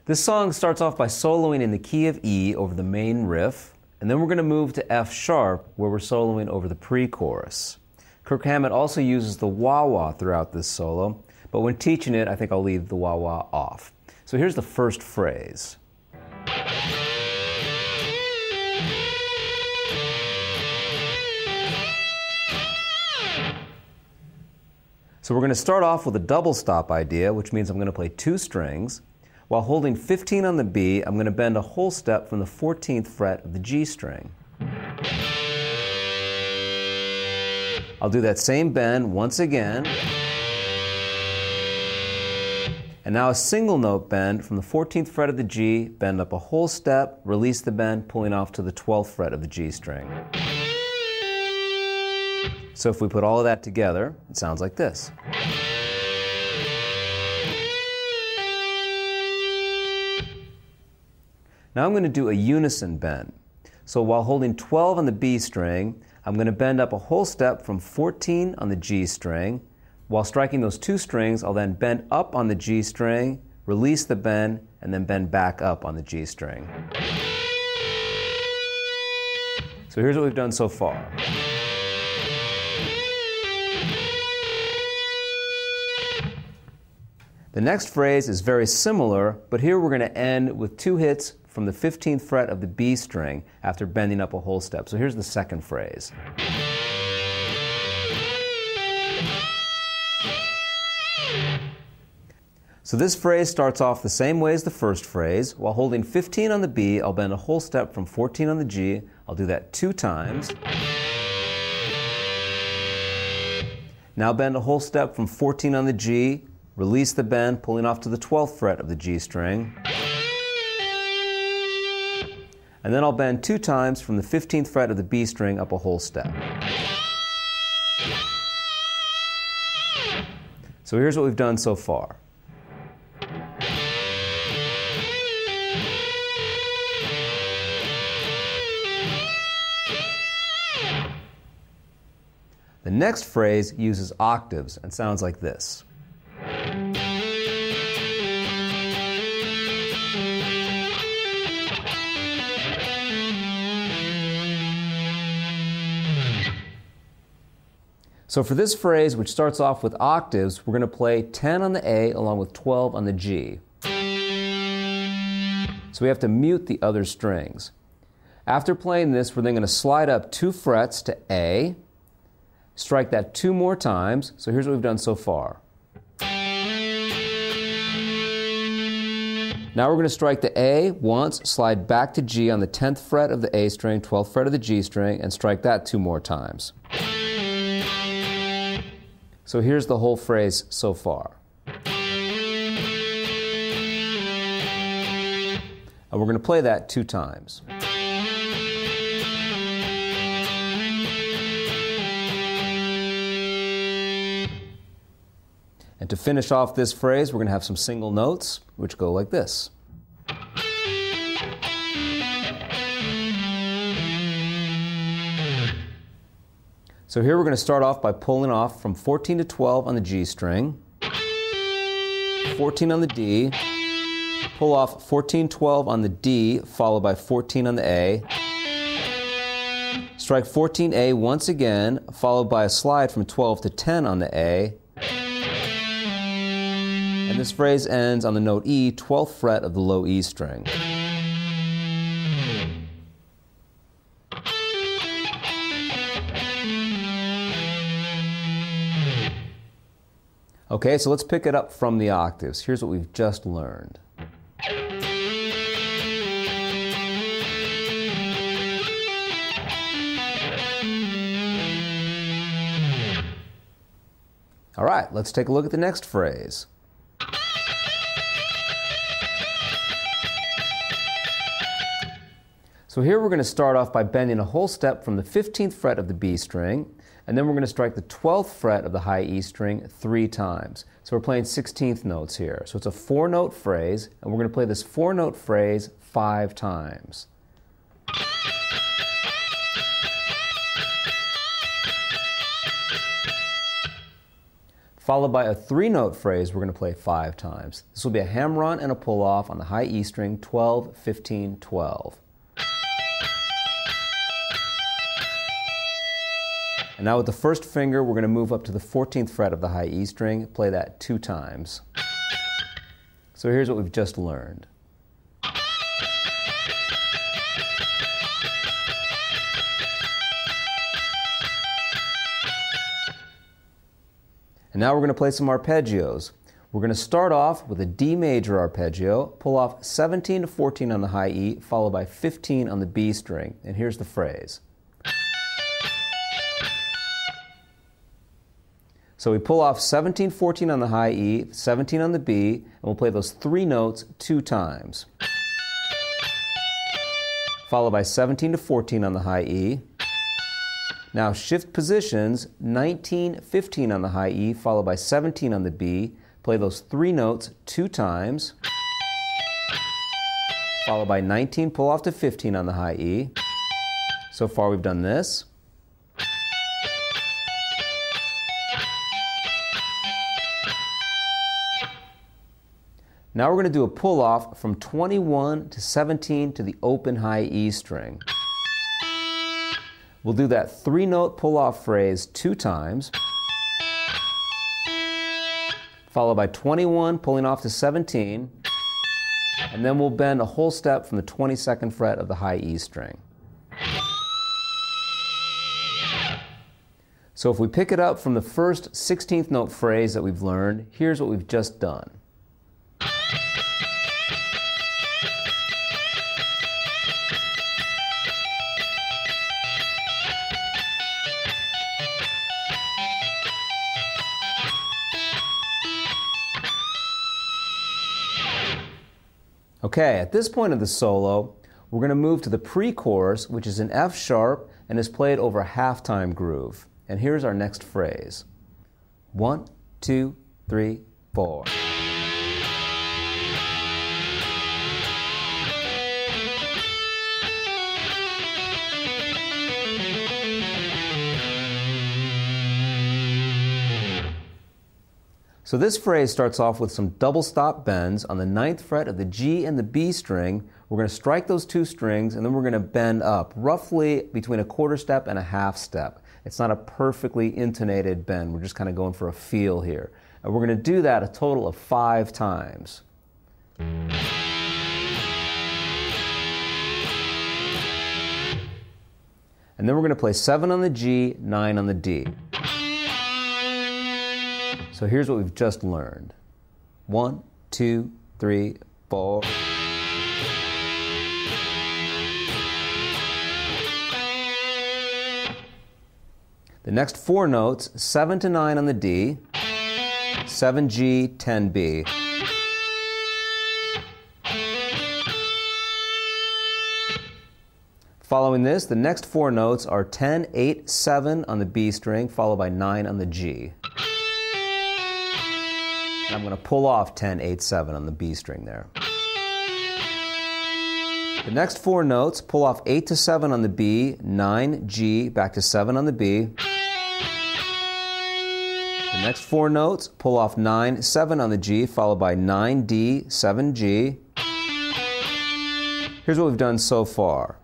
This song starts off by soloing in the key of E over the main riff, and then we're going to move to F sharp where we're soloing over the pre-chorus. Kirk Hammett also uses the wah-wah throughout this solo, but when teaching it, I think I'll leave the wah-wah off. So here's the first phrase. So we're going to start off with a double stop idea, which means I'm going to play 2 strings. While holding 15 on the B, I'm going to bend a whole step from the 14th fret of the G string. I'll do that same bend once again. And now a single note bend from the 14th fret of the G, bend up a whole step, release the bend, pulling off to the 12th fret of the G string. So if we put all of that together, it sounds like this. Now I'm going to do a unison bend. So while holding 12 on the B string, I'm going to bend up a whole step from 14 on the G string. While striking those 2 strings, I'll then bend up on the G string, release the bend, and then bend back up on the G string. So here's what we've done so far. The next phrase is very similar, but here we're going to end with 2 hits from the 15th fret of the B string after bending up a whole step. So here's the second phrase. So this phrase starts off the same way as the first phrase. While holding 15 on the B, I'll bend a whole step from 14 on the G. I'll do that 2 times. Now bend a whole step from 14 on the G, release the bend, pulling off to the 12th fret of the G string. And then I'll bend 2 times from the 15th fret of the B string up a whole step. So here's what we've done so far. The next phrase uses octaves and sounds like this. So for this phrase, which starts off with octaves, we're going to play 10 on the A along with 12 on the G. So we have to mute the other strings. After playing this, we're then going to slide up 2 frets to A, strike that 2 more times. So here's what we've done so far. Now we're going to strike the A once, slide back to G on the 10th fret of the A string, 12th fret of the G string, and strike that 2 more times. So here's the whole phrase so far. And we're going to play that 2 times. And to finish off this phrase, we're going to have some single notes, which go like this. So here we're going to start off by pulling off from 14 to 12 on the G string, 14 on the D, pull off 14, 12 on the D, followed by 14 on the A, strike 14A once again, followed by a slide from 12 to 10 on the A, and this phrase ends on the note E, 12th fret of the low E string. Okay, so let's pick it up from the octaves. Here's what we've just learned. All right, let's take a look at the next phrase. So here we're going to start off by bending a whole step from the 15th fret of the B string, and then we're going to strike the 12th fret of the high E string 3 times. So we're playing 16th notes here. So it's a 4-note phrase, and we're going to play this 4-note phrase 5 times. followed by a 3-note phrase we're going to play 5 times. This will be a hammer-on and a pull-off on the high E string, 12, 15, 12. And now with the first finger, we're going to move up to the 14th fret of the high E string, play that 2 times. So here's what we've just learned. And now we're going to play some arpeggios. We're going to start off with a D major arpeggio, pull off 17 to 14 on the high E, followed by 15 on the B string. And here's the phrase. So we pull off 17, 14 on the high E, 17 on the B, and we'll play those 3 notes 2 times. Followed by 17 to 14 on the high E. Now shift positions, 19, 15 on the high E, followed by 17 on the B. Play those 3 notes 2 times. Followed by 19, pull off to 15 on the high E. So far we've done this. Now we're going to do a pull-off from 21 to 17 to the open high E string. We'll do that 3-note pull-off phrase 2 times, followed by 21 pulling off to 17, and then we'll bend a whole step from the 22nd fret of the high E string. So if we pick it up from the first 16th note phrase that we've learned, here's what we've just done. Okay, at this point of the solo, we're going to move to the pre-chorus, which is in F sharp and is played over a half-time groove. And here's our next phrase. 1, 2, 3, 4. So this phrase starts off with some double stop bends on the 9th fret of the G and the B string. We're going to strike those 2 strings and then we're going to bend up roughly between a 1/4 step and a 1/2 step. It's not a perfectly intonated bend. We're just kind of going for a feel here. And we're going to do that a total of 5 times. And then we're going to play 7 on the G, 9 on the D. So here's what we've just learned. 1, 2, 3, 4. The next 4 notes, 7 to 9 on the D, 7G, 10B. Following this, the next 4 notes are 10, 8, 7 on the B string, followed by 9 on the G. And I'm going to pull off 10, 8, 7 on the B string there. The next 4 notes, pull off 8 to 7 on the B, 9, G, back to 7 on the B. The next 4 notes, pull off 9, 7 on the G, followed by 9, D, 7, G. Here's what we've done so far.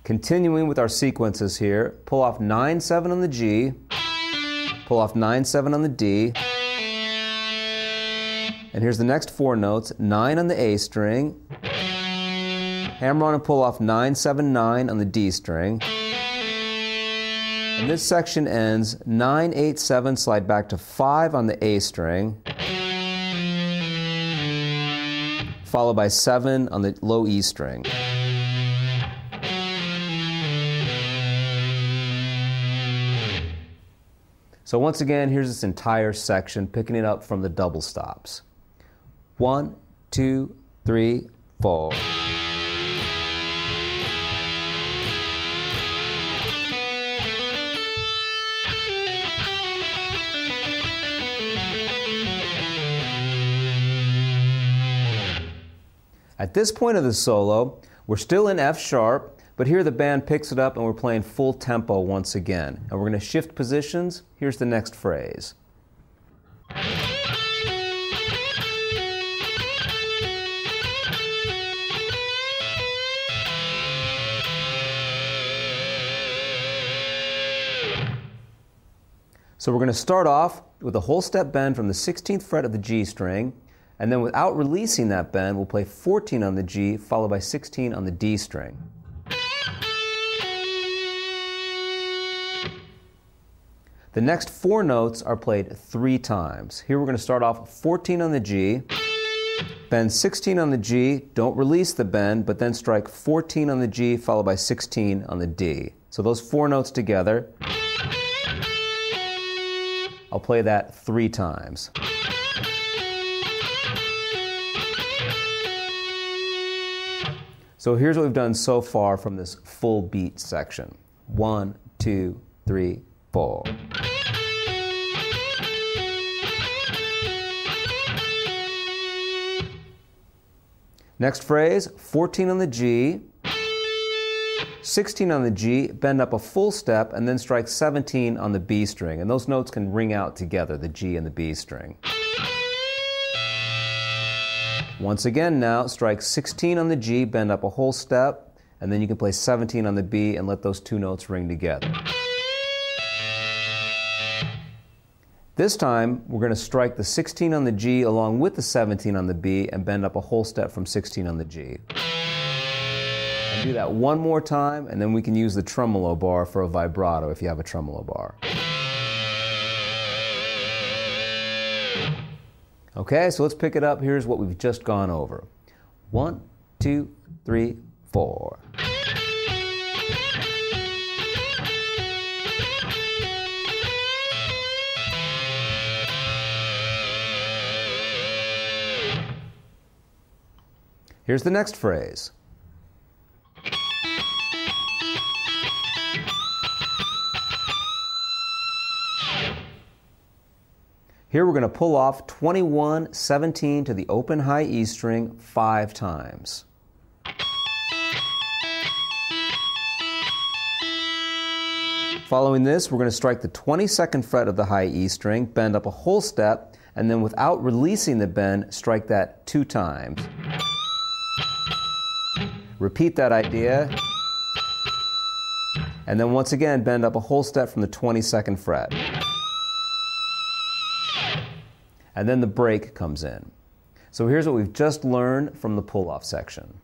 Continuing with our sequences here, pull off 9, 7 on the G, pull off 9, 7 on the D, and here's the next 4 notes, 9 on the A string, hammer on and pull off 9, 7, 9 on the D string, and this section ends 9, 8, 7, slide back to 5 on the A string, followed by 7 on the low E string. So once again, here's this entire section, picking it up from the double stops. 1, 2, 3, 4. At this point of the solo, we're still in F sharp, but here the band picks it up and we're playing full tempo once again. And we're going to shift positions. Here's the next phrase. So we're going to start off with a whole step bend from the 16th fret of the G string, and then without releasing that bend, we'll play 14 on the G, followed by 16 on the D string. The next 4 notes are played 3 times. Here we're going to start off 14 on the G, bend 16 on the G, don't release the bend, but then strike 14 on the G, followed by 16 on the D. So those 4 notes together. I'll play that 3 times. So here's what we've done so far from this full beat section. 1, 2, 3, 4. Next phrase, 14 on the G, 16 on the G, bend up a full step, and then strike 17 on the B string. And those notes can ring out together, the G and the B string. Once again now, strike 16 on the G, bend up a whole step, and then you can play 17 on the B and let those 2 notes ring together. This time, we're going to strike the 16 on the G along with the 17 on the B and bend up a whole step from 16 on the G. And do that one more time, and then we can use the tremolo bar for a vibrato if you have a tremolo bar. Okay, so let's pick it up. Here's what we've just gone over. 1, 2, 3, 4. Here's the next phrase. Here we're going to pull off 21, 17 to the open high E string 5 times. Following this, we're going to strike the 22nd fret of the high E string, bend up a whole step, and then without releasing the bend, strike that 2 times. Repeat that idea, and then once again bend up a whole step from the 22nd fret. And then the break comes in. So here's what we've just learned from the pull-off section.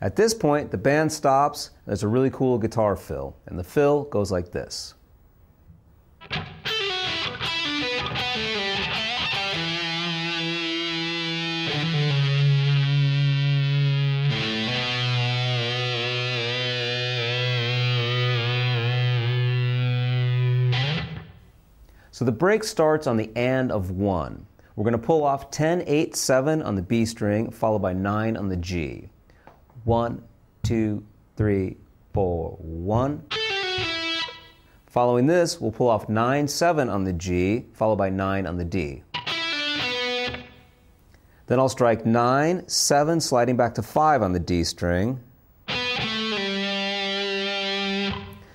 At this point, the band stops, and there's a really cool guitar fill, and the fill goes like this. So the break starts on the and of 1. We're going to pull off 10, 8, 7 on the B string, followed by 9 on the G. 1, 2, 3, 4, 1. Following this, we'll pull off 9, 7 on the G, followed by 9 on the D. Then I'll strike 9, 7, sliding back to 5 on the D string.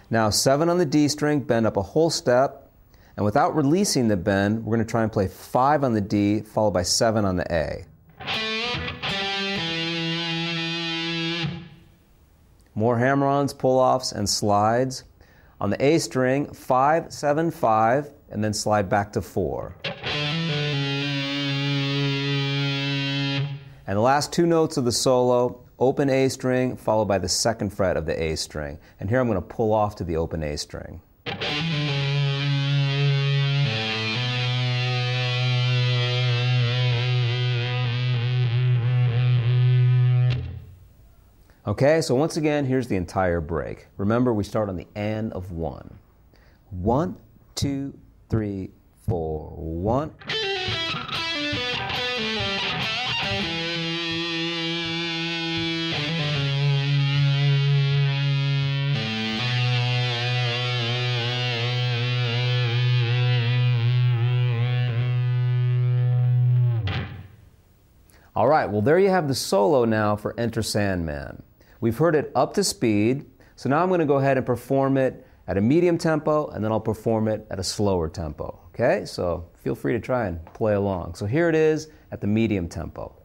Now 7 on the D string, bend up a whole step, and without releasing the bend, we're going to try and play 5 on the D, followed by 7 on the A. More hammer-ons, pull-offs, and slides. On the A string, 5, 7, 5, and then slide back to 4. And the last 2 notes of the solo, open A string, followed by the 2nd fret of the A string. And here I'm going to pull off to the open A string. Okay, so once again, here's the entire break. Remember, we start on the and of 1. 1, 2, 3, 4, 1. All right, well, there you have the solo now for Enter Sandman. We've heard it up to speed, so now I'm going to go ahead and perform it at a medium tempo, and then I'll perform it at a slower tempo. Okay, so feel free to try and play along. So here it is at the medium tempo.